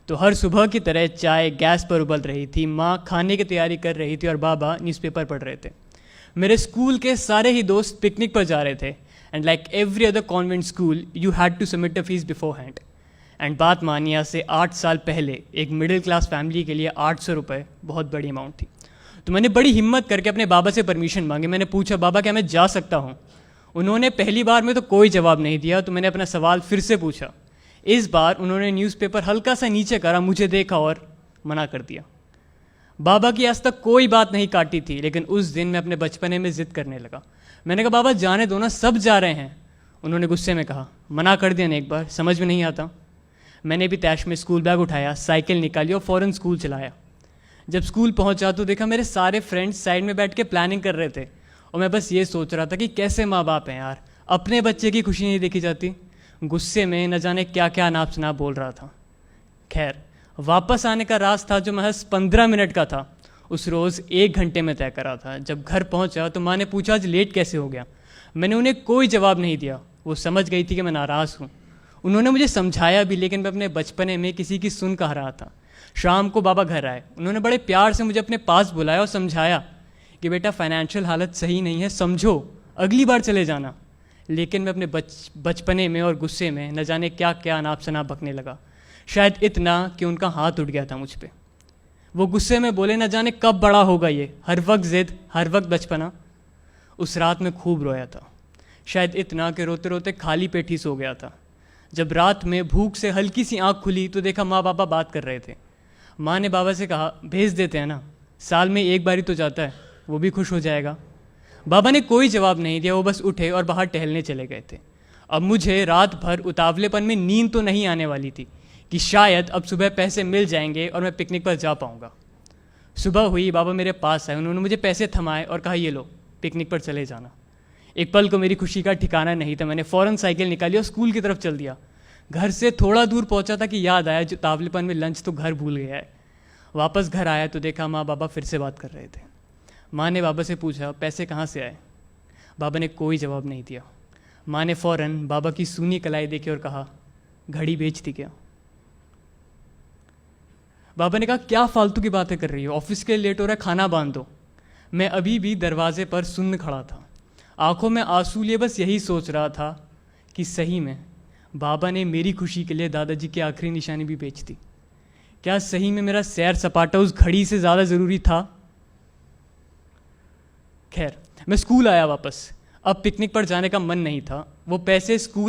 तो हर सुबह की तरह चाय गैस पर उबल रही थी, माँ खाने की तैयारी कर रही थी और बाबा न्यूज़पेपर पढ़ रहे थे। मेरे स्कूल के सारे ही दोस्त पिकनिक पर जा रहे थे and like every other convent school you had to submit a fees beforehand. And बात मानिए, आज से 8 साल पहले एक मिडिल क्लास फैमिली के लिए 800 रुपये बहुत बड़ी अमाउंट थी। तो मैंने बड़ी हिम्मत करके अपने बाबा से परमिशन मांगी। मैंने पूछा, बाबा क्या मैं जा सकता हूँ? उन्होंने पहली बार में तो कोई जवाब नहीं दिया। तो मैंने अपना सवाल फिर से पूछा। इस बार उन्होंने न्यूज़पेपर हल्का सा नीचे करा, मुझे देखा और मना कर दिया। बाबा की आज तक कोई बात नहीं काटी थी, लेकिन उस दिन मैं अपने बचपने में ज़िद करने लगा। मैंने कहा, बाबा जाने दो ना, सब जा रहे हैं। उन्होंने गुस्से में कहा, मना कर दिया ना एक बार, समझ में नहीं आता। मैंने भी तैश में स्कूल बैग उठाया, साइकिल निकाली और फ़ौरन स्कूल चलाया। जब स्कूल पहुंचा तो देखा मेरे सारे फ्रेंड्स साइड में बैठ के प्लानिंग कर रहे थे और मैं बस ये सोच रहा था कि कैसे माँ बाप हैं यार, अपने बच्चे की खुशी नहीं देखी जाती। गुस्से में न जाने क्या क्या अनाप शनाप बोल रहा था। खैर, वापस आने का रास्ता था जो महज 15 मिनट का था, उस रोज़ 1 घंटे में तय करा था। जब घर पहुंचा तो माँ ने पूछा, आज लेट कैसे हो गया? मैंने उन्हें कोई जवाब नहीं दिया। वो समझ गई थी कि मैं नाराज़ हूँ। उन्होंने मुझे समझाया भी, लेकिन मैं अपने बचपने में किसी की सुन कह रहा था। शाम को बाबा घर आए। उन्होंने बड़े प्यार से मुझे अपने पास बुलाया और समझाया कि बेटा फाइनेंशियल हालत सही नहीं है, समझो, अगली बार चले जाना। लेकिन मैं अपने बचपने में और गुस्से में न जाने क्या क्या अनाप शनाप बकने लगा। शायद इतना कि उनका हाथ उठ गया था मुझ पे। वो गुस्से में बोले, न जाने कब बड़ा होगा ये, हर वक्त ज़िद, हर वक्त बचपना। उस रात में खूब रोया था, शायद इतना कि रोते रोते खाली पेट ही सो गया था। जब रात में भूख से हल्की सी आँख खुली तो देखा माँ बाबा बात कर रहे थे। माँ ने बाबा से कहा, भेज देते हैं ना, साल में एक बार ही तो जाता है, वो भी खुश हो जाएगा। बाबा ने कोई जवाब नहीं दिया। वो बस उठे और बाहर टहलने चले गए थे। अब मुझे रात भर उतावलेपन में नींद तो नहीं आने वाली थी कि शायद अब सुबह पैसे मिल जाएंगे और मैं पिकनिक पर जा पाऊँगा। सुबह हुई, बाबा मेरे पास आए। उन्होंने मुझे पैसे थमाए और कहा, ये लो, पिकनिक पर चले जाना। एक पल को मेरी खुशी का ठिकाना नहीं था। मैंने फ़ौरन साइकिल निकाली और स्कूल की तरफ चल दिया। घर से थोड़ा दूर पहुंचा था कि याद आया, जो तावलेपन में लंच तो घर भूल गया है। वापस घर आया तो देखा माँ बाबा फिर से बात कर रहे थे। माँ ने बाबा से पूछा, पैसे कहाँ से आए? बाबा ने कोई जवाब नहीं दिया। माँ ने फ़ौरन बाबा की सूनी कलाई देखी और कहा, घड़ी बेच दी क्या? बाबा ने कहा, क्या फालतू की बातें कर रही हो, ऑफिस के लिए लेट हो रहा है, खाना बांध दो। मैं अभी भी दरवाजे पर सुन्न खड़ा था, आंखों में आंसू लिए बस यही सोच रहा था कि सही में बाबा ने मेरी खुशी के लिए दादाजी की आखिरी निशानी भी बेच दी। क्या सही में मेरा सैर सपाटा उस घड़ी से ज़्यादा ज़रूरी था? खैर, मैं स्कूल आया वापस। अब पिकनिक पर जाने का मन नहीं था। वो पैसे स्कूल